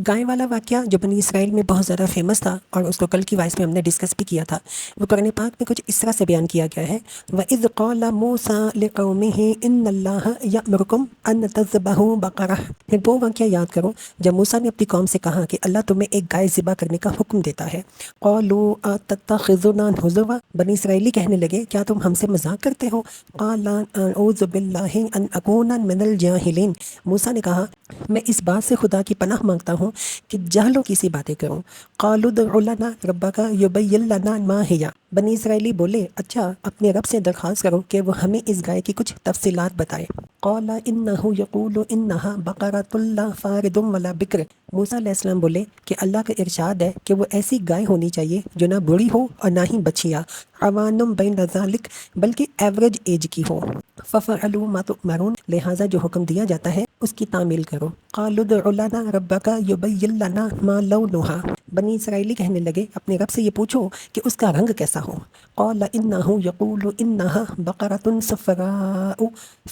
گائے والا واقعہ جو بنی اسرائیل میں بہت زیادہ فیمس تھا اور اس کو کل کی وائس میں ہم نے ڈسکس بھی کیا تھا، وہ قرآن پاک میں کچھ اس طرح سے بیان کیا گیا ہے، وَإِذْ قَالَ مُوسَىٰ لِقَوْمِهِ إِنَّ اللَّهَ يَأْمُرُكُمْ أَن تَذْبَحُوا بَقَرَةً۔ پھر وہ واقعہ یاد کرو جب موسیٰ نے اپنی قوم سے کہا کہ اللہ تمہیں ایک گائے ذبح کرنے کا حکم دیتا ہے۔ قَالُوا أَتَتَّخِذُنَا هُزُوًا، بنی اسرائیلی کہنے لگے کیا تم ہم سے مذاق کرتے ہو؟ قَالَ أَعُوذُ بِاللَّهِ أَنْ أَكُونَ مِنَ الْجَاهِلِينَ، موسیٰ نے کہا میں اس بات سے خدا کی پناہ مانگتا ہوں کہ جہلوں کی سی باتیں کروں۔ قالوا ادع لنا ربک یبین لنا ما ہی، بنی اسرائیلی بولے اچھا اپنے رب سے درخواست کرو کہ وہ ہمیں اس گائے کی کچھ تفصیلات بتائے۔ قال انہ یقول انہا بقرۃ لا فارض ولا بکر، موسیٰ علیہ السلام بولے کہ اللہ کا ارشاد ہے کہ وہ ایسی گائے ہونی چاہیے جو نہ بوڑھی ہو اور نہ ہی بچھیا، عوان بین ذالک، بلکہ ایوریج ایج کی ہو۔ ففعلوا ما تؤمرون، لہٰذا جو حکم دیا جاتا ہے اس کی تعمیل کرو۔ قالوا ادع لنا ربک یبین لنا ما لونہا، بنی اسرائیلی کہنے لگے اپنے رب سے یہ پوچھو کہ اس کا رنگ کیسا ہو۔ قال انہ یقول انہا بقرۃ صفراء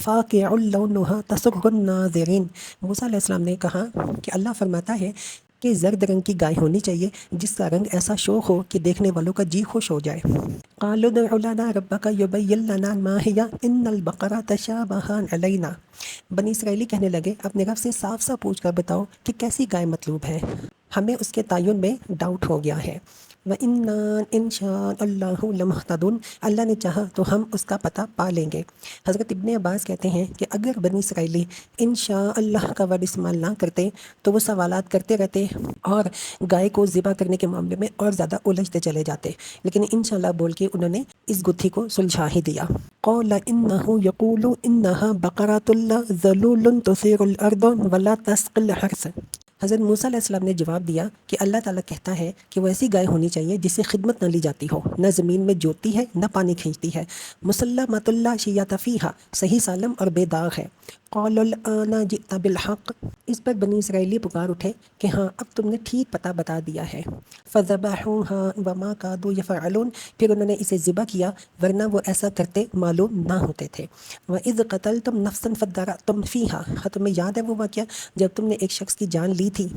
فاقع لونہا تسر الناظرین، موسیٰ علیہ السلام نے کہا کہ اللہ فرماتا ہے کہ زرد رنگ کی گائے ہونی چاہیے جس کا رنگ ایسا شوخ ہو کہ دیکھنے والوں کا جی خوش ہو جائے۔ قالوا ادع لنا ربک یبین لنا ما ہی ان البقرۃ تشابہ علینا، بنی اسرائیلی کہنے لگے اپنے رب سے صاف صاف پوچھ کر بتاؤ کہ کیسی گائے مطلوب ہے، ہمیں اس کے تعین میں ڈاؤٹ ہو گیا ہے۔ وَإِنَّا إِن شَاءَ اللَّهُ لَمُهْتَدُونَ، اللہ نے چاہا تو ہم اس کا پتہ پا لیں گے۔ حضرت ابن عباس کہتے ہیں کہ اگر بنی اسرائیلی انشاء اللہ کا ورڈ استعمال نہ کرتے تو وہ سوالات کرتے رہتے اور گائے کو ذبح کرنے کے معاملے میں اور زیادہ الجھتے چلے جاتے، لیکن انشاءاللہ بول کے انہوں نے اس گتھی کو سلجھا ہی دیا۔ قال انه يقول انها بقرة ذلول تثير الارض ولا تسقي الحرث، حضرت موسیٰ علیہ السلام نے جواب دیا کہ اللہ تعالیٰ کہتا ہے کہ وہ ایسی گائے ہونی چاہیے جس سے خدمت نہ لی جاتی ہو، نہ زمین میں جوتتی ہے نہ پانی کھینچتی ہے، مسلمۃ لا شیۃ فیہا، صحیح سالم اور بے داغ ہے۔ قال الآن جئت بالحق، اس پر بنی اسرائیلی پکار اٹھے کہ ہاں اب تم نے ٹھیک پتہ بتا دیا ہے۔ فذبحوها وما كادوا يفعلون، پھر انہوں نے اسے ذبح کیا ورنہ وہ ایسا کرتے معلوم نہ ہوتے تھے۔ وَإِذْ قَتَلْتُمْ نَفْسًا فَادَّارَأْتُمْ فِيهَا، ہاں تمہیں یاد ہے وہ واقعہ جب تم نے ایک شخص کی جان لی تھی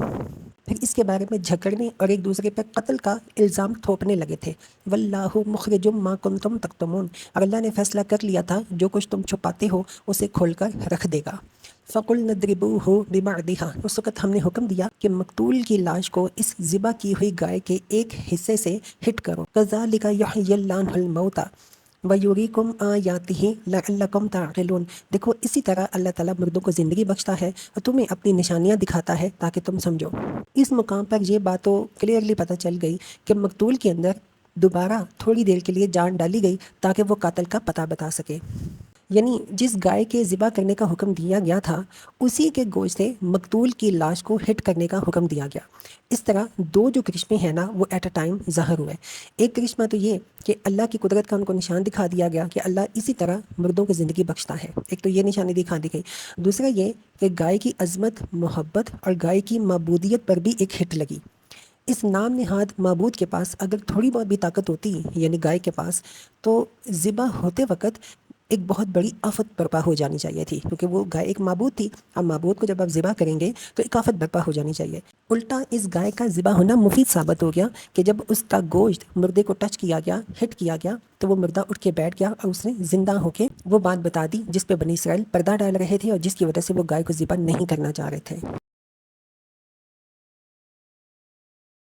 پھر اس کے بارے میں جھگڑنے اور ایک دوسرے پر قتل کا الزام تھوپنے لگے تھے۔ وَاللَّهُ مُخْرِجٌ مَا كُنْتُمْ تَكْتُمُونَ، اور اللہ نے فیصلہ کر لیا تھا جو کچھ تم چھپاتے ہو اسے کھول کر رکھ دے گا۔ فَقُلْنَا اضْرِبُوهُ بِبَعْضِهَا، اس وقت ہم نے حکم دیا کہ مقتول کی لاش کو اس ذبح کی ہوئی گائے کے ایک حصے سے ہٹ کرو۔ كَذَلِكَ يُحْيِي اللَّهُ الْمَوْتَى وَيُرِيكُمْ آيَاتِهِ لَعَلَّكُمْ تَعْقِلُونَ، دیکھو اسی طرح اللہ تعالیٰ مردوں کو زندگی بخشتا ہے اور تمہیں اپنی نشانیاں دکھاتا ہے تاکہ تم سمجھو۔ اس مقام پر یہ بات تو کلیئرلی پتہ چل گئی کہ مقتول کے اندر دوبارہ تھوڑی دیر کے لیے جان ڈالی گئی تاکہ وہ قاتل کا پتہ بتا سکے، یعنی جس گائے کے ذبح کرنے کا حکم دیا گیا تھا اسی کے گوشت سے مقتول کی لاش کو ہٹ کرنے کا حکم دیا گیا۔ اس طرح دو جو کرشمے ہیں نا وہ ایٹ اے ٹائم ظاہر ہوئے۔ ایک کرشمہ تو یہ کہ اللہ کی قدرت کا ان کو نشان دکھا دیا گیا کہ اللہ اسی طرح مردوں کو زندگی بخشتا ہے، ایک تو یہ نشانی دکھا دی گئی۔ دوسرا یہ کہ گائے کی عظمت، محبت اور گائے کی معبودیت پر بھی ایک ہٹ لگی۔ اس نام نہاد معبود کے پاس اگر تھوڑی بہت بھی طاقت ہوتی یعنی گائے کے پاس، تو ذبح ہوتے وقت ایک بہت بڑی آفت برپا ہو جانی چاہیے تھی، کیونکہ وہ گائے ایک معبود تھی۔ اب معبود کو جب آپ ذبح کریں گے تو ایک آفت برپا ہو جانی چاہیے۔ الٹا اس گائے کا ذبح ہونا مفید ثابت ہو گیا کہ جب اس کا گوشت مردے کو ٹچ کیا گیا، ہٹ کیا گیا، تو وہ مردہ اٹھ کے بیٹھ گیا اور اس نے زندہ ہو کے وہ بات بتا دی جس پہ بنی اسرائیل پردہ ڈال رہے تھے اور جس کی وجہ سے وہ گائے کو ذبح نہیں کرنا چاہ رہے تھے۔